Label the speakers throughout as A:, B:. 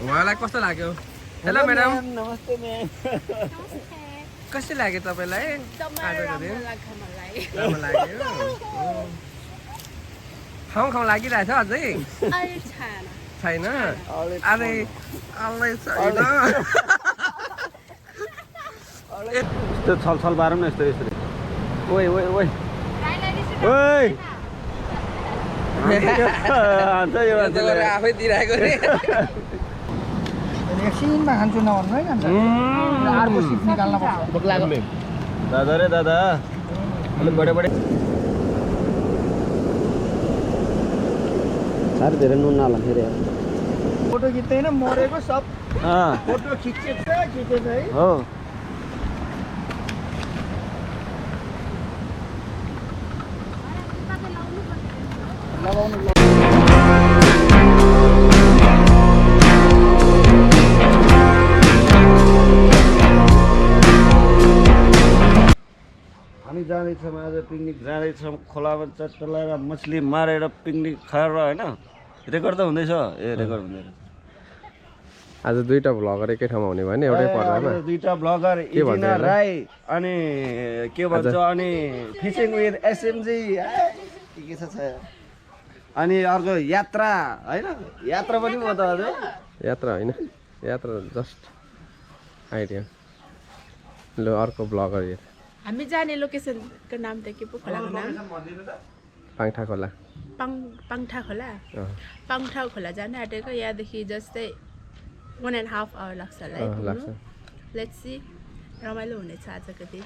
A: उहाँलाई कस्तो लाग्यो? हेलो म्याडम,
B: नमस्ते म्याम।
A: कस्तो लाग्यो तपाईँलाई आजको दिन? राम्रो लाग्यो। खाउँ लागिरहेछ अझै? छैन? अरे अलि छैन।
B: यस्तो छलछल पारौँ न यस्तो यसरी। ओइ ओइ ओइ ओइ
A: आफै दिइरहेको रे।
C: एकछिनमा खान्छु नभन्नु है खान्छ अर्को सिट निकाल्न पर्छ भोक लाग्यो
B: दादा रे दादा अलिक बढे बढे साह्रै धेरै नुन नहाल्नु रे
C: फोटो खिच्दैन मरेको सब फोटो खिचेछ है
B: हो
C: लगाउनु
B: हामी जाँदैछौँ आज पिकनिक जाँदैछौँ खोलामा चट्ट लगाएर मछली मारेर पिकनिक खाएर होइन रेकर्ड त हुँदैछ ए रेकर्ड हुँदैछ
A: आज दुईटा भ्लगर एकै ठाउँमा हुने भयो नि एउटै पर्दामा
B: दुईटा ब्लगर इजिना राई अनि के भन्छ अनि फिसिङ विथ एसएमजी के छ अनि अर्को यात्रा होइन यात्रा पनि म त हजुर
A: यात्रा होइन यात्रा जस्ट आइडिया ल अर्को ब्लगर यो
D: हामी जाने लोकेसनको नाम त के पो खोलाको नाम
A: पाङठा खोला
D: पाङठा खोला पाङठा खोला जान आँटेको यहाँदेखि जस्तै 1.5 आवर लाग्छ होला है पुग्नु लेट्स सी रमाइलो हुनेछ आजको दिन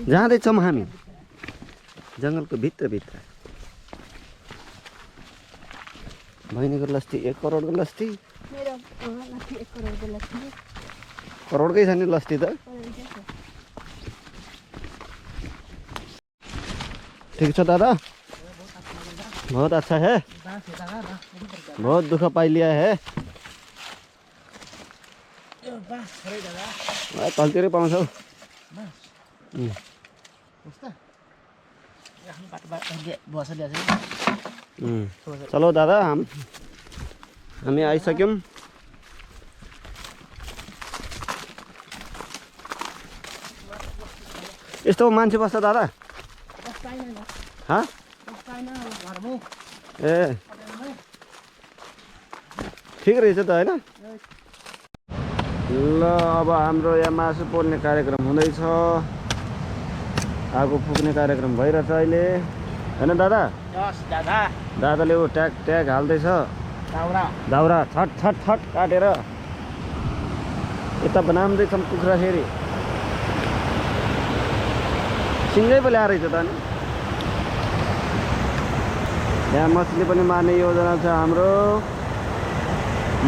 B: जाँदैछौँ हामी जङ्गलको भित्रभित्र बहिनीको लस्टी 1 करोडको लस्टी करोडकै छ नि लस्टी त ठीक छ दादा बहुत अच्छा है बहुत दुख पाइ लिया है तलतिरै पाउँछौ चलो दादा हामी आइसक्यौँ यस्तो मान्छे बस्छ दादा ए ठिक रहेछ त होइन ल अब हाम्रो यहाँ मासु पोल्ने कार्यक्रम हुँदैछ आगो फुक्ने कार्यक्रम भइरहेछ अहिले होइन दादा दादाले ऊ ट्याग ट्याग हाल्दैछ दाउरा छट छट छट काटेर यता बनाउँदैछौँ कुखुरा फेरि सिँगै पो ल्याएर रहेछ त अनि यहाँ मछली पनि मार्ने योजना छ हाम्रो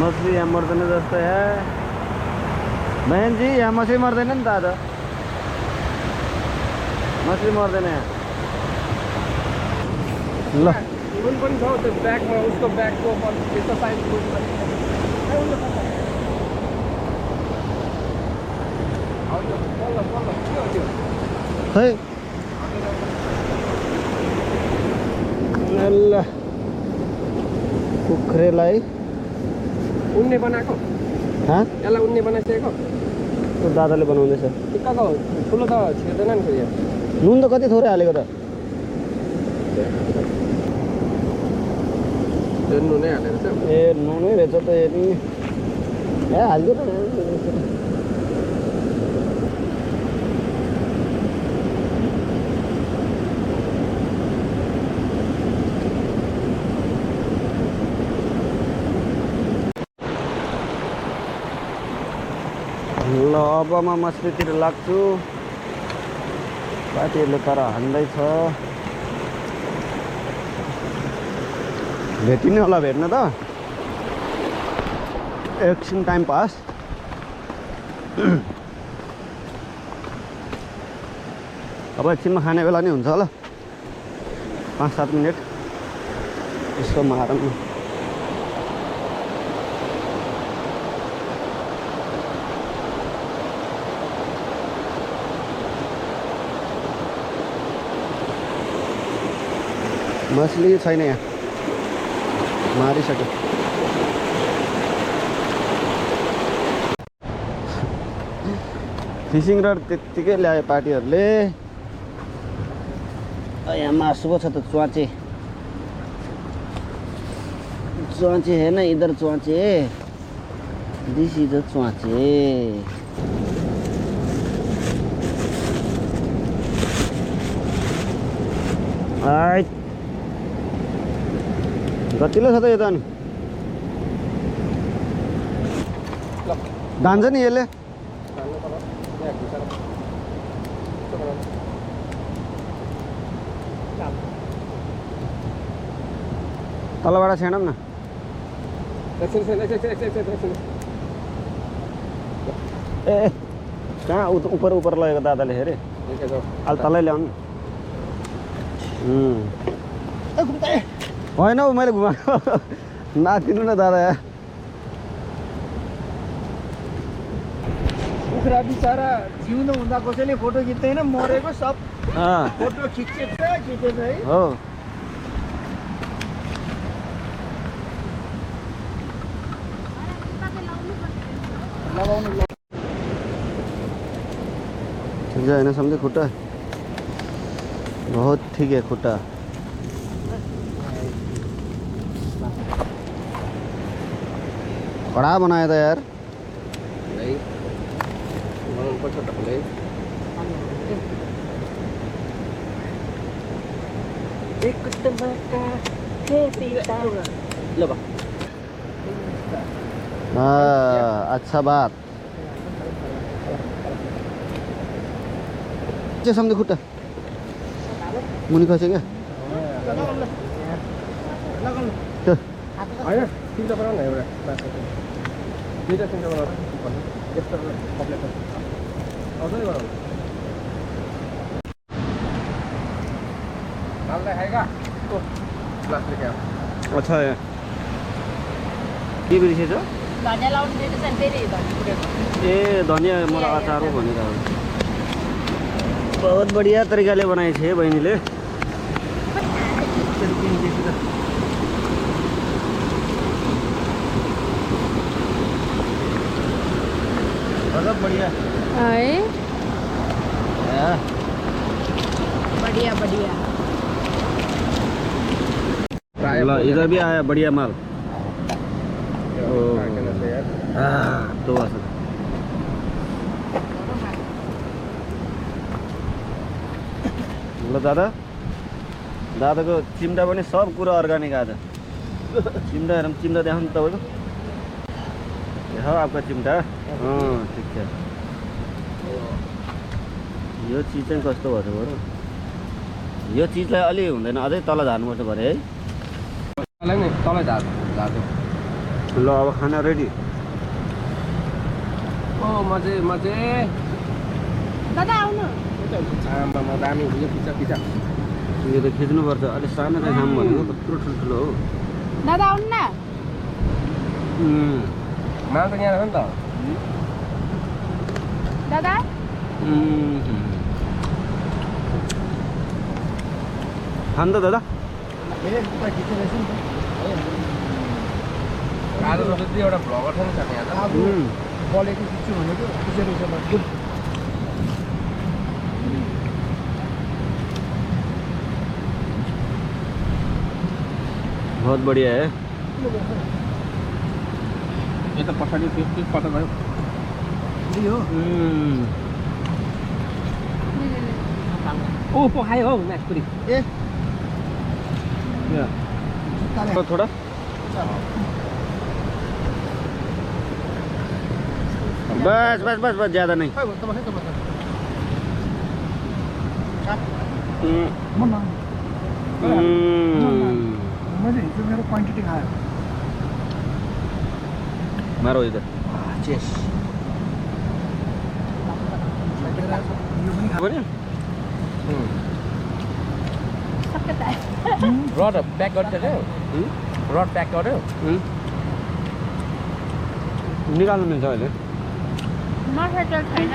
B: मछली यहाँ मर्दैन जस्तो यहाँ बहनजी यहाँ मछली मर्दैन नि त आज मछली मर्दैन यहाँ ल
A: कुन पनि छ त्यो ब्यागमा उसको ब्यागको यस्तो साइज
B: खै ल कुखुरेलाई
A: उन्ने बनाएको यसलाई उन्ने बनाइसकेको
B: दादाले बनाउँदैछ
A: टिक्काको ठुलो त छेर्दैन नि फेरि
B: नुन त कति थोरै हालेको त
A: नुनै हालेर चाहिँ
B: ए नुनै रहेछ त हेरि ए हालिदियो त ल अब म मछलीतिर लाग्छु पार्टीहरूले तर हान्दैछ भेटिने होला भेट्न त एकछिन टाइम पास अब एकछिनमा खाने बेला नि हुन्छ होला 5-7 मिनट यसको मारौँ मछली छैन यहाँ, मारिसक्यो। फिसिङ रड त्यत्तिकै ल्यायो पार्टीहरूले। यहाँ मासु पो छ त, च्वाचे च्वाचे है ना, इधर च्वाचे, दिस इज अ च्वाचे। कतिलो छ त यो त? अनि धान्छ नि यसले। तलबाट छेडौँ न। ए कहाँ ऊपर ऊपर लगेको दादाले हेरे, अहिले तलै ल्याउनु। होइन हौ, मैले घुमाएको। नातिनु न दादा।
C: कुखुरा बिचरा जिउँदो हुँदा कसैले फोटो खिच्दैन, मरेको सब फोटो खिचेछ है।
B: हो ठिक है ना, समझे? खुट्टा बहुत ठीक है, खुट्टा। बड़ा बनाया था यार। हाँ, अच्छा बात। समझे खुट्टा मुनि खस्यो क्या? अच्छा है। के बिर्सेछ? ए धनिया मलाई अचार हो भनेर। बहुत बढ़िया तरिकाले बनाएछ है बहिनीले। बहुत बढ़िया
D: है, बढ़िया बढ़िया।
B: इधर भी आया बढ़िया माल। तो ल दादा, दादाको चिम्टा पनि सब कुरा अर्ग्यानिक आज। चिम्टा हेरौँ, चिम्टा देखाउनु तपाईँको। हो आपका चिम्टा। ठिक छ। यो चिज चाहिँ कस्तो भयो बरु? यो चिजलाई अलि हुँदैन, अझै तल झार्नुपर्छ भरे है।
A: तलै झार।
B: ल अब खाना रेडी।
A: ओ मजे मजे।
D: दादा आउनु।
A: आमामा दामी यो पिचा पिचा।
B: यो त खिच्नुपर्छ। अलिक सानो चाहिँ खाऊँ भनेको, कत्रो ठुल्ठुलो हो।
D: दादा आउनु न।
A: माल त यहाँ रहेछ नि त।
D: दादा
B: खानु त दादा।
A: आज जति एउटा भ्लगर छ नि त यहाँ त।
C: बलेको खिच्छु भनेको खिचेर गुड।
B: बहुत बढ़िया है।
A: ये तो पछाडि त्यो पता भयो। ओ पखायो हौ म्यासपुरी।
C: ए
B: थोड़ा बस बस बस बस, ज्यादा नहीं।
C: मैले हिजो मेरो क्वान्टिटी खायो।
B: मारो इधर।
C: चेस
A: रड प्याक गरिदियो। रड प्याक गर्यो।
B: निकाल्नु मिल्छ अहिले।
D: माछा छैन।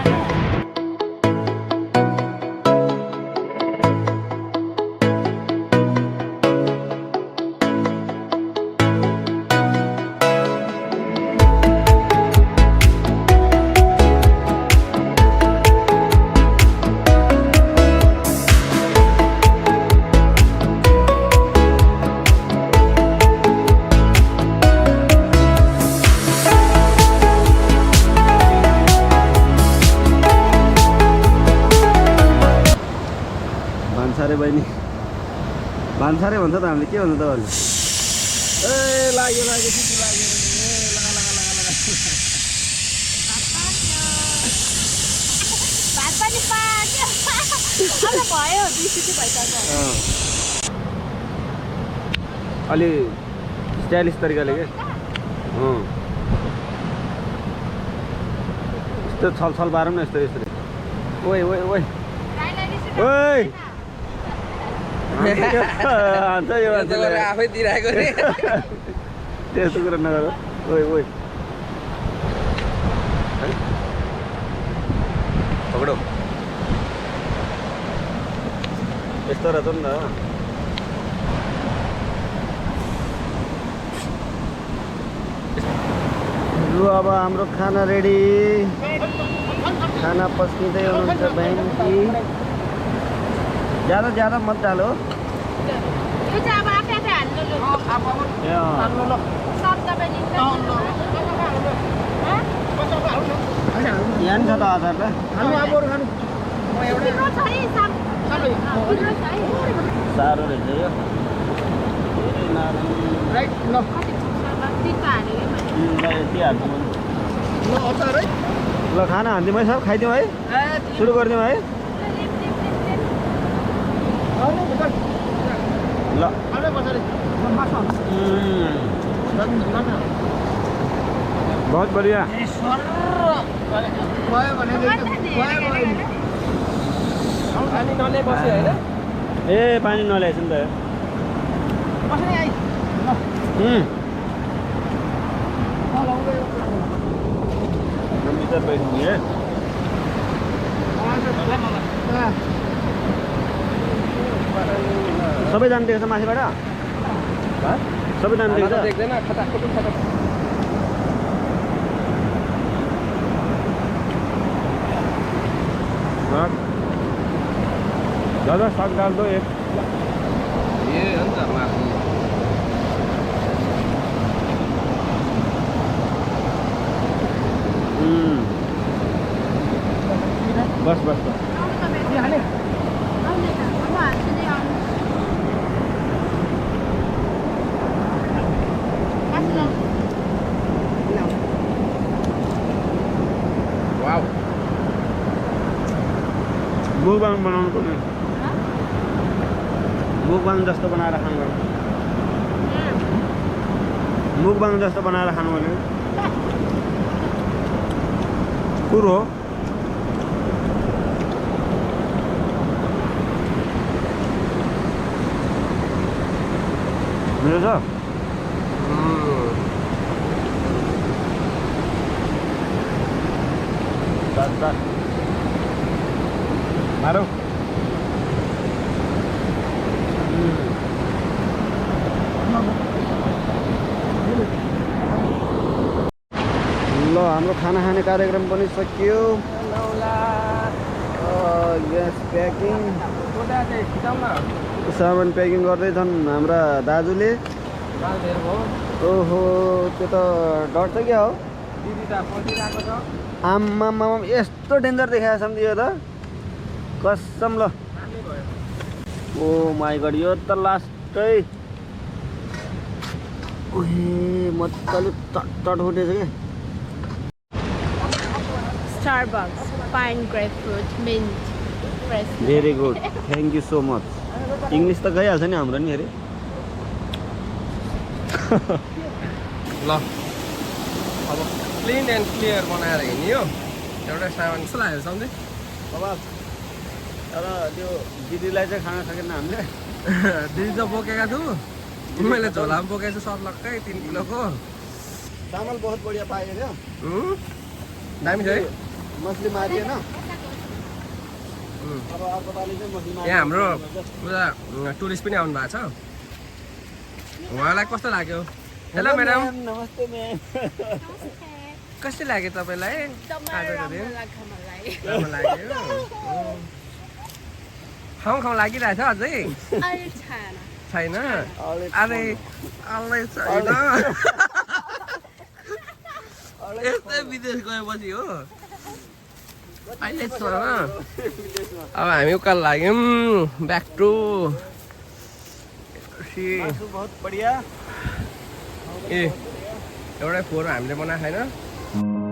B: भन्सारै भन्छ त हामीले के भन्नु त भन्नु ए लाग्यो लाग्यो छिटो लाग्यो ए लगा लगा लगा लगा
D: भात पनि पाक्यो अब भयो 20 सिटी भइसक्यो
B: अलि स्टाइलिस तरिकाले के यस्तो छलछल पारौँ न यस्तो यस्तो ओइ ओइ ओइ ओइ
A: आफै दिइरहेको रे
B: त्यस्तो कुरा नगर ओइ ओइ पकडो यस्तो रहेछ नि त लु अब हाम्रो खाना रेडी खाना पस्किँदै हुनुहुन्छ बहिनी ज्यादा ज्यादा मत डालो
D: यो चाहिँ अब आफै आफै हाल्नु ल सब तपाईले
B: यहाँ नि छ त आधार त
C: खानु अब अरू खानु म एउटा
D: तिम्रो छ है सब तिम्रो छ है
B: साह्रो रहेछ यो
C: राइट ल
D: तितो हालेको
B: यति हाल्छु म
C: ल अचार है
B: ल खाना हालिदिउँ है सब खाइदिउँ है सुरु गरिदिउँ है ल बहुत बढ़िया
C: पानी नले बस्यो हैन
B: ए पानी नल्याएछ नि त
C: बस्नै आइ
B: हम इधर बैठेंगे सबै जान देख्छ माथिबाट सबै जान देख्छ
A: देख्दैन खटाखट खटाखट
B: दादा साग डाल दो एक
A: ए अन्त माथि
B: बस बस बस
C: हाले
D: आउने त अब हाल्दै आउनु
A: वाउ
B: मुकबाङ बनाउनु पर्ने मुकबाङ जस्तो बनाएर खानु मुकबाङ जस्तो बनाएर खानु भने कुरो हो मेरो छ मारौ ल हाम्रो खाना खाने कार्यक्रम पनि सकियो यस प्याकिङ सामान प्याकिङ गर्दैछन् हाम्रा दाजुले ओहो त्यो त डर छ क्या हो आम्मामा यस्तो डेन्जर देखाएको छ नि यो त कसम ल ओ माई गड यो त लास्टै ओहे मजाले चट उठेछ क्या
D: Starbucks pine grapefruit mint fresh
B: very good thank you so much English त गइहाल्छ नि हाम्रो नि अरे
A: ल अब क्लिन एन्ड क्लियर बनाएर हिँड्यो एउटा सामान कस्तो लाग्यो सम्झे
B: अब तर त्यो दिदीलाई चाहिँ खान सकेन हामीले
A: दिदी त बोकेका छु मैले झोला पनि बोकेको छु सर्लक्कै 3 किलोको
B: चामल बहुत बढिया पायो क्या
A: दामी छ है
B: मछली मारिएन अब अर्को पालि चाहिँ मछली
A: यहाँ हाम्रो पुरा टुरिस्ट पनि आउनु भएको छ उहाँलाई कस्तो लाग्यो हेलो म्याडम
B: नमस्ते म्याम
A: कस्तो लाग्यो तपाईँलाई आजको दिन राम्रो लाग्यो खाउँ खाउँ लागिरहेछ अझै छैन अरे अल्लै छैन यस्तै विदेश गएपछि हो अहिले छ अब हामी उकालो लाग्यौँ ब्याक टु खुसी
B: मासु बहुत बढिया
A: ए एउटै फोहोर हामीले बनाएको छैन